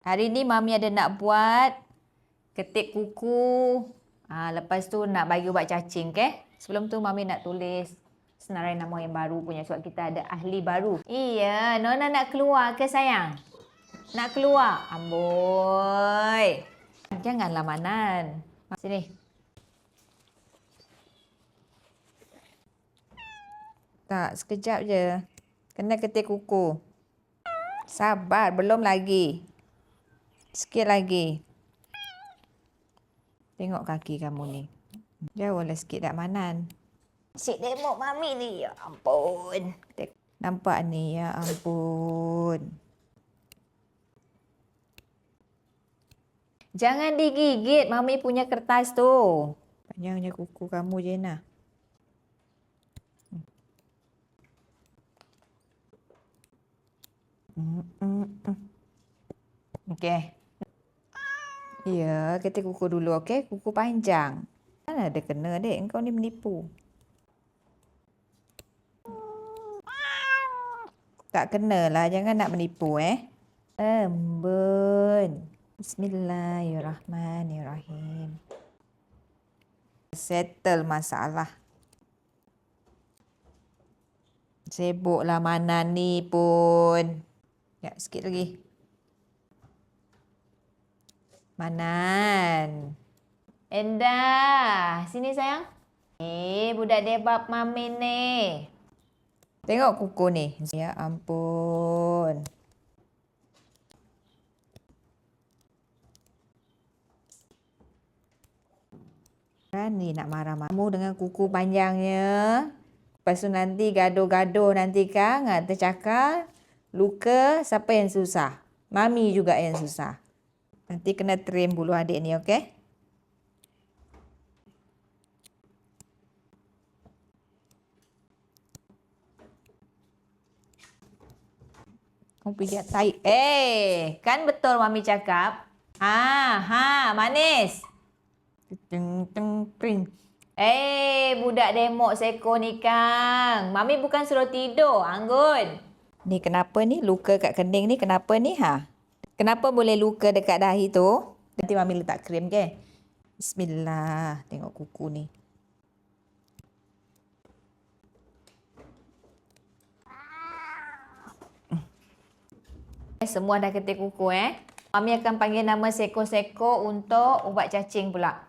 Hari ni Mami ada nak buat ketik kuku. Lepas tu nak bagi ubat cacing, okay? Sebelum tu Mami nak tulis senarai nama yang baru punya sebab kita ada ahli baru. Iya, Nona nak keluar ke sayang? Nak keluar? Amboi. Janganlah Manan. Sini. Tak, sekejap je. Kena ketik kuku. Sabar, belum lagi. Sikit lagi. Tengok kaki kamu ni. Jauhlah sikit dak Manan. Cik tengok Mami ni. Ya ampun. Nampak ni, ya ampun. Jangan digigit Mami punya kertas tu. Panjangnya kuku kamu je nak. Okey. Ya, ketik kuku dulu, okey? Kuku panjang. Mana ada kena, dek. Engkau ni menipu. Tak kenalah. Jangan nak menipu, Embun. Bismillahirrahmanirrahim. Settle masalah. Sibuklah Manan ni pun. Ya, sikit lagi. Manan. Endah. Sini sayang. Budak debab Mami ni. Tengok kuku ni. Ya ampun. Berani nak marah kamu dengan kuku panjangnya. Lepas tu nanti gaduh-gaduh nanti kan. Tercakar. Luka. Siapa yang susah? Mami juga yang susah. Nanti kena trim bulu adik ni, okey? Kamu pijat tai. Kan betul Mami cakap? Manis. Pring. Budak demok seko ni Kang. Mami bukan suruh tidur, Anggun. Ni kenapa ni? Luka kat kening ni kenapa ni, Kenapa boleh luka dekat dahi tu? Nanti Mami letak krim, ke? Bismillah. Tengok kuku ni. Semua dah ketik kuku, Mami akan panggil nama seko-seko untuk ubat cacing pula.